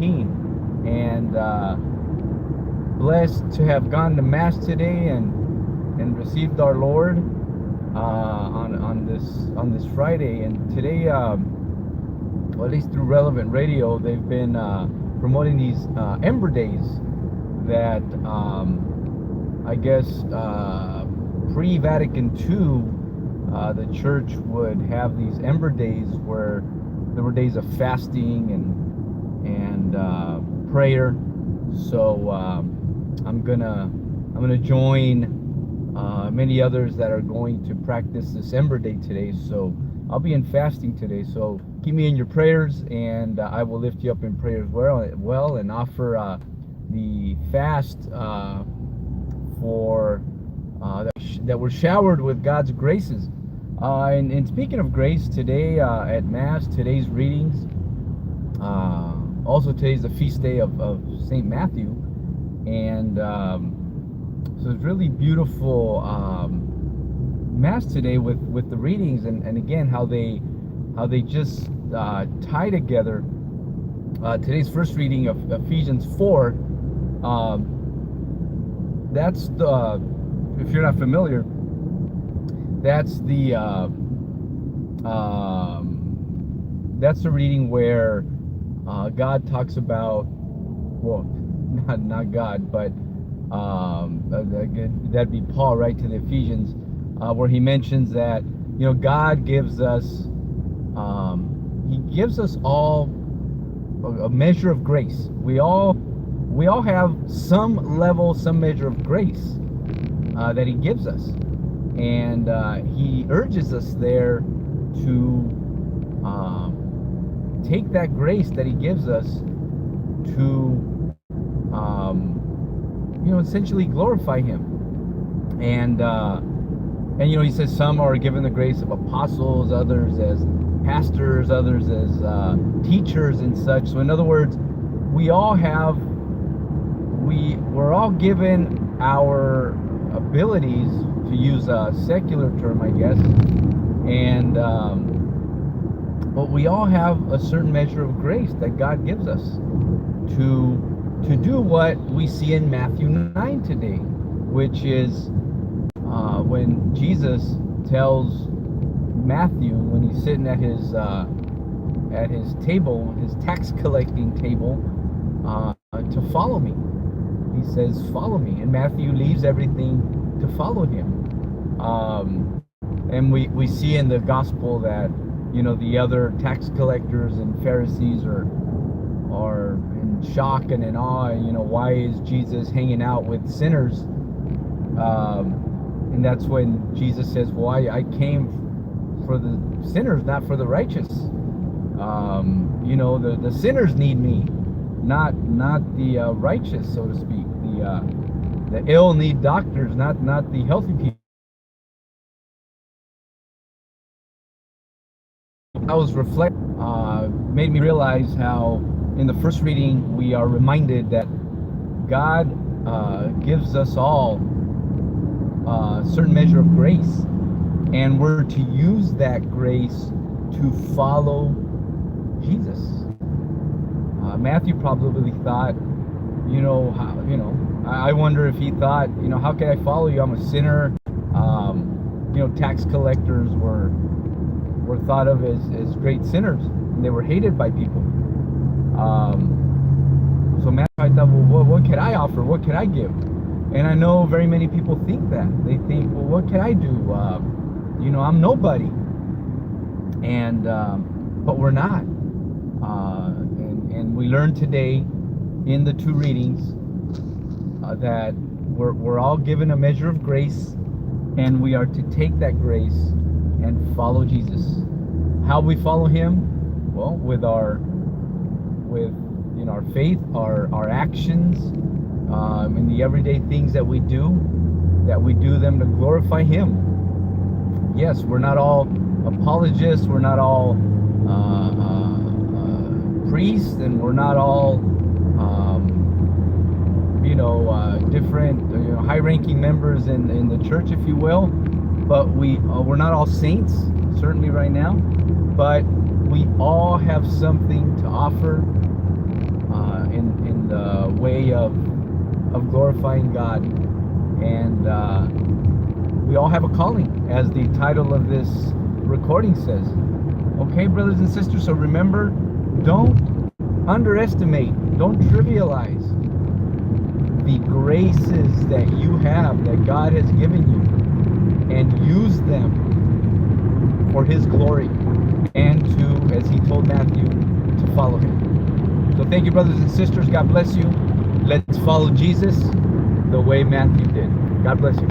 and blessed to have gone to Mass today and received our Lord on this Friday. And today, well, at least through Relevant Radio, they've been promoting these Ember Days that I guess pre-Vatican II, the church would have these Ember Days where there were days of fasting and prayer. So I'm gonna join many others that are going to practice this Ember Day today. So I'll be in fasting today. So keep me in your prayers, and I will lift you up in prayer as well, and offer the fast for that we're showered with God's graces. And speaking of grace, today at Mass, today's readings, also today's the feast day of St. Matthew, and so it's really beautiful Mass today with the readings, and again how they just tie together. Today's first reading of Ephesians 4. That's the, if you're not familiar, that's the reading where God talks about, well, not God, but that'd be Paul, right, to the Ephesians, where he mentions that God gives us he gives us all a measure of grace. We all have some level, some measure of grace that he gives us, and he urges us there to take that grace that he gives us to essentially glorify him. And he says some are given the grace of apostles, others as pastors, others as teachers and such. So in other words, we're all given our abilities, to use a secular term, I guess, and but we all have a certain measure of grace that God gives us to do what we see in Matthew 9 today, which is when Jesus tells Matthew, when he's sitting at his table, his tax collecting table, to follow me. He says, follow me. And Matthew leaves everything to follow him. And we see in the gospel that, the other tax collectors and Pharisees are in shock and in awe. Why is Jesus hanging out with sinners? And that's when Jesus says, well, I came for the sinners, not for the righteous. The sinners need me, not the righteous, so to speak. The ill need doctors, not the healthy people. I was reflecting, made me realize how in the first reading we are reminded that God gives us all a certain measure of grace, and we're to use that grace to follow Jesus. Matthew probably thought, I wonder if he thought, how can I follow you? I'm a sinner. Tax collectors were thought of as great sinners, and they were hated by people. So Matthew, I thought, well, what can I offer? What can I give? And I know very many people think that. They think, well, what can I do? I'm nobody. And but we're not. And we learned today in the two readings that we're all given a measure of grace, and we are to take that grace and follow Jesus. How we follow him? Well, with our faith, our actions, in the everyday things that we do them to glorify him. Yes, we're not all apologists, we're not all priests, and we're not all different high-ranking members in the church, if you will. But we're not all saints, certainly right now, but we all have something to offer way of glorifying God. And we all have a calling, as the title of this recording says. Okay, brothers and sisters, so remember, don't underestimate, don't trivialize the graces that you have, that God has given you, and use them for His glory, and to, as He told Matthew, to follow Him. So thank you, brothers and sisters. God bless you. Let's follow Jesus the way Matthew did. God bless you.